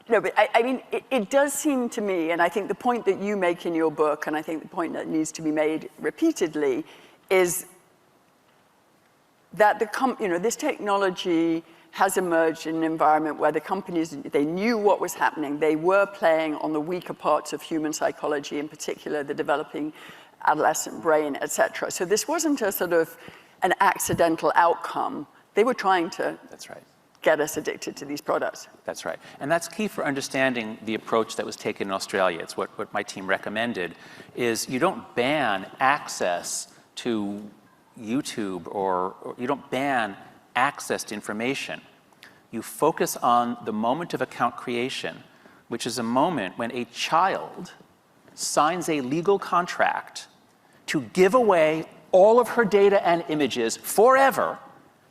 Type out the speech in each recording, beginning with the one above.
No, but I mean, it does seem to me, and I think the point that you make in your book, and I think the point that needs to be made repeatedly, is that this technology has emerged in an environment where the companies, they knew what was happening. They were playing on the weaker parts of human psychology, in particular the developing adolescent brain, et cetera. So this wasn't a sort of an accidental outcome. They were trying to get us addicted to these products. That's right. And that's key for understanding the approach that was taken in Australia. It's what my team recommended, is you don't ban access to YouTube or you don't ban access to information. You focus on the moment of account creation, which is a moment when a child signs a legal contract to give away all of her data and images forever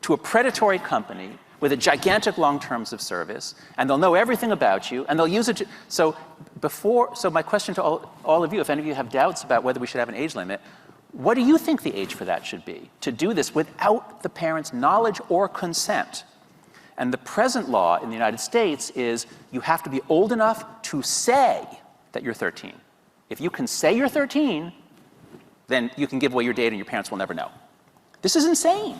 to a predatory company with a gigantic long terms of service, and they'll know everything about you, and they'll use it to, so my question to all of you, if any of you have doubts about whether we should have an age limit, what do you think the age for that should be? To do this without the parent's knowledge or consent. And the present law in the United States is you have to be old enough to say that you're 13. If you can say you're 13, then you can give away your data and your parents will never know. This is insane.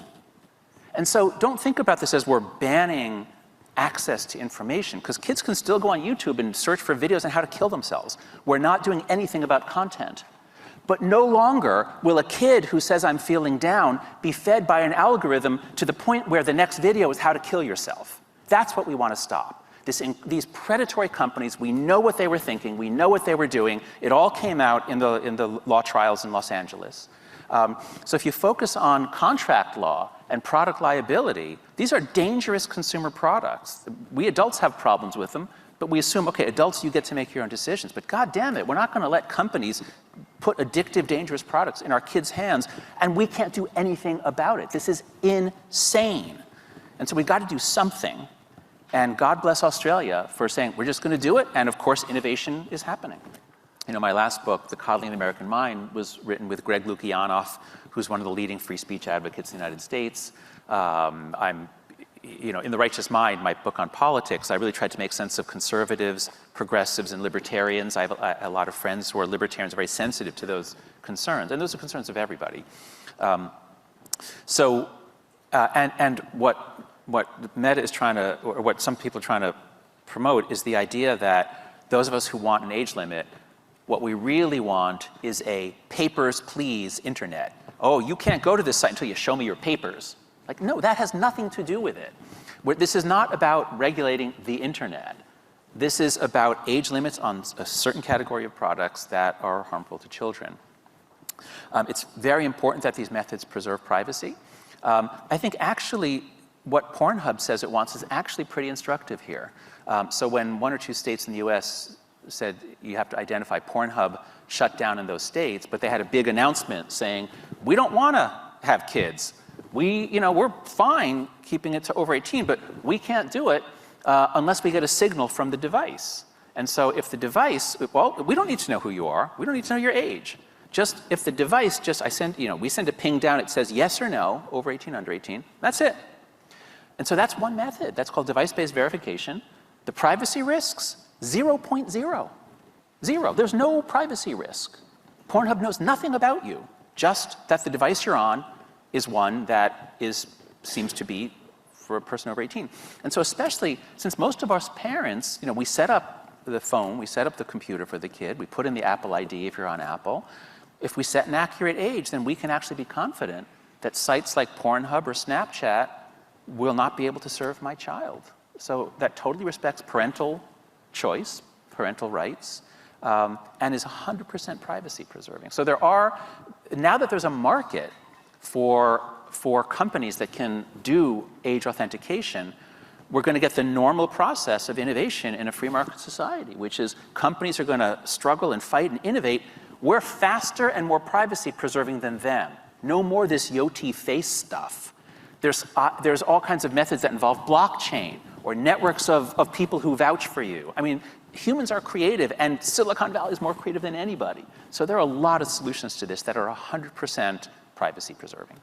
And so don't think about this as we're banning access to information, because kids can still go on YouTube and search for videos on how to kill themselves. We're not doing anything about content. But no longer will a kid who says I'm feeling down be fed by an algorithm to the point where the next video is how to kill yourself. That's what we want to stop. These predatory companies, we know what they were thinking, we know what they were doing. It all came out in the law trials in Los Angeles. So if you focus on contract law and product liability, these are dangerous consumer products. We adults have problems with them, but we assume, okay, adults, you get to make your own decisions. But God damn it, we're not going to let companies put addictive, dangerous products in our kids' hands, and we can't do anything about it. This is insane. And so we've got to do something. And God bless Australia for saying, we're just going to do it, and of course, innovation is happening. You know, my last book, The Coddling of the American Mind, was written with Greg Lukianoff, who's one of the leading free speech advocates in the United States. You know, in The Righteous Mind, my book on politics, I really tried to make sense of conservatives, progressives, and libertarians. I have a lot of friends who are libertarians, very sensitive to those concerns, and those are concerns of everybody. And what Meta is trying to, or what some people are trying to promote, is the idea that those of us who want an age limit, what we really want is a papers, please internet. Oh, you can't go to this site until you show me your papers. Like, no, that has nothing to do with it. This is not about regulating the internet. This is about age limits on a certain category of products that are harmful to children. It's very important that these methods preserve privacy. I think actually what Pornhub says it wants is actually pretty instructive here. So when 1 or 2 states in the US said you have to identify, Pornhub shut down in those states, but they had a big announcement saying, we don't want to have kids. We're fine keeping it to over 18, but we can't do it unless we get a signal from the device. And so if the device, well, we don't need to know who you are. We don't need to know your age. Just if the device we send a ping down, it says yes or no, over 18, under 18, that's it. And so that's one method. That's called device-based verification. The privacy risks, 0.0. Zero. There's no privacy risk. Pornhub knows nothing about you, just that the device you're on is one that seems to be for a person over 18. And so especially since most of us parents, we set up the phone, we set up the computer for the kid, we put in the Apple ID if you're on Apple. If we set an accurate age, then we can actually be confident that sites like Pornhub or Snapchat will not be able to serve my child. So that totally respects parental choice, parental rights, and is 100% privacy preserving. So now that there's a market for companies that can do age authentication, we're going to get the normal process of innovation in a free market society, which is companies are going to struggle and fight and innovate. We're faster and more privacy preserving than them. No more this Yoti face stuff. There's all kinds of methods that involve blockchain or networks of people who vouch for you. I mean, humans are creative, and Silicon Valley is more creative than anybody. So there are a lot of solutions to this that are 100% privacy preserving.